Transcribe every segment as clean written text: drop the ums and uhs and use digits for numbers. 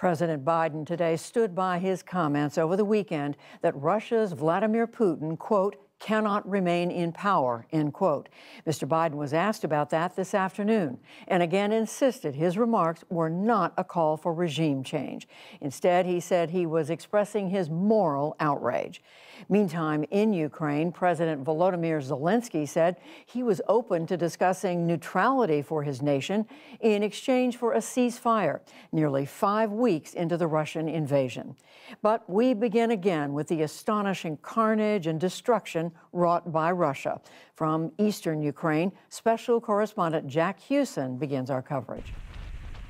President Biden today stood by his comments over the weekend that Russia's Vladimir Putin, quote, cannot remain in power, end quote. Mr. Biden was asked about that this afternoon and again insisted his remarks were not a call for regime change. Instead, he said he was expressing his moral outrage. Meantime, in Ukraine, President Volodymyr Zelensky said he was open to discussing neutrality for his nation in exchange for a ceasefire, nearly 5 weeks into the Russian invasion. But we begin again with the astonishing carnage and destruction wrought by Russia. From eastern Ukraine, special correspondent Jack Hewson begins our coverage.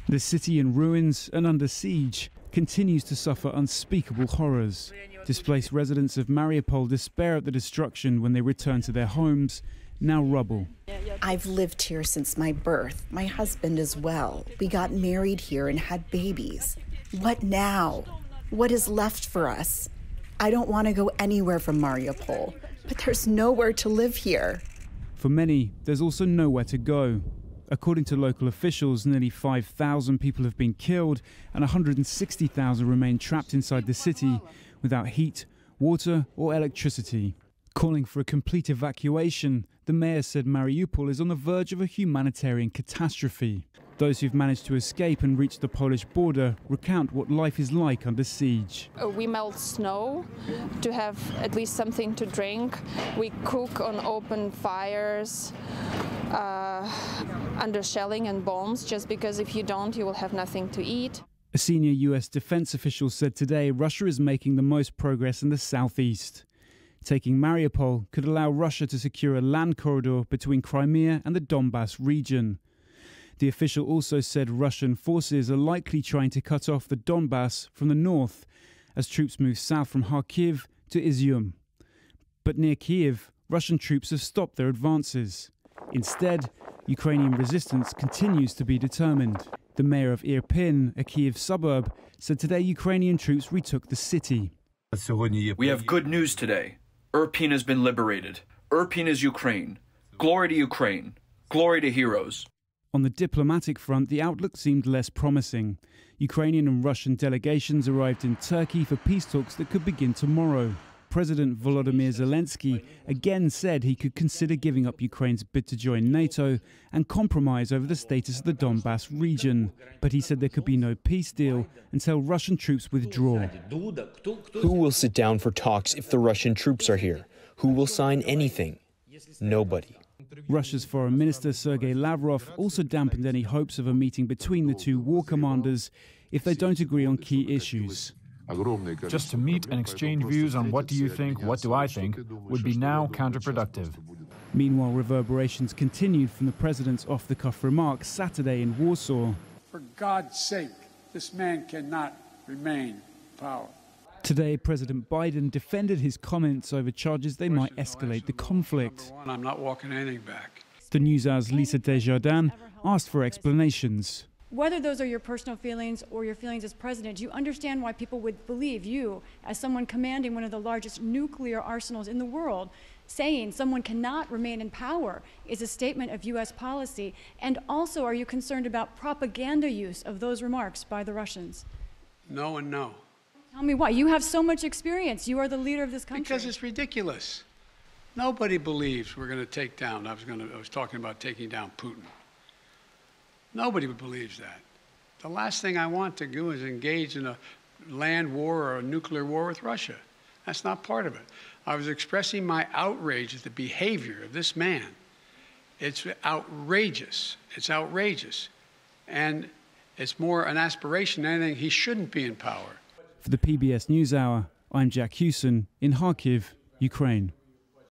The city in ruins and under siege continues to suffer unspeakable horrors. Displaced residents of Mariupol despair at the destruction when they return to their homes, now rubble. I've lived here since my birth. My husband as well. We got married here and had babies. What now? What is left for us? I don't want to go anywhere from Mariupol, but there's nowhere to live here. For many, there's also nowhere to go. According to local officials, nearly 5,000 people have been killed and 160,000 remain trapped inside the city without heat, water or electricity. Calling for a complete evacuation, the mayor said Mariupol is on the verge of a humanitarian catastrophe. Those who've managed to escape and reach the Polish border recount what life is like under siege. We melt snow to have at least something to drink. We cook on open fires under shelling and bombs, just because if you don't, you will have nothing to eat. A senior US defense official said today Russia is making the most progress in the southeast. Taking Mariupol could allow Russia to secure a land corridor between Crimea and the Donbass region. The official also said Russian forces are likely trying to cut off the Donbass from the north as troops move south from Kharkiv to Izium. But near Kiev, Russian troops have stopped their advances. Instead, Ukrainian resistance continues to be determined. The mayor of Irpin, a Kiev suburb, said today Ukrainian troops retook the city. We have good news today. Irpin has been liberated. Irpin is Ukraine. Glory to Ukraine. Glory to heroes. On the diplomatic front, the outlook seemed less promising. Ukrainian and Russian delegations arrived in Turkey for peace talks that could begin tomorrow. President Volodymyr Zelensky again said he could consider giving up Ukraine's bid to join NATO and compromise over the status of the Donbass region. But he said there could be no peace deal until Russian troops withdraw. Who will sit down for talks if the Russian troops are here? Who will sign anything? Nobody. Russia's Foreign Minister Sergei Lavrov also dampened any hopes of a meeting between the two war commanders if they don't agree on key issues. Just to meet and exchange views on what do you think, what do I think, would be now counterproductive. Meanwhile, reverberations continued from the president's off-the-cuff remarks Saturday in Warsaw. For God's sake, this man cannot remain in power. Today, President Biden defended his comments over charges they might escalate the conflict. I'm not walking anything back. The NewsHour's Lisa Desjardins asked for explanations. Whether those are your personal feelings or your feelings as president, do you understand why people would believe you, as someone commanding one of the largest nuclear arsenals in the world, saying someone cannot remain in power is a statement of U.S. policy? And also, are you concerned about propaganda use of those remarks by the Russians? No and no. Tell me why. You have so much experience. You are the leader of this country. Because it's ridiculous. Nobody believes we're going to take down. I was talking about taking down Putin. Nobody believes that. The last thing I want to do is engage in a land war or a nuclear war with Russia. That's not part of it. I was expressing my outrage at the behavior of this man. It's outrageous. It's outrageous. And it's more an aspiration than anything. He shouldn't be in power. For the PBS NewsHour, I'm Jack Hewson in Kharkiv, Ukraine.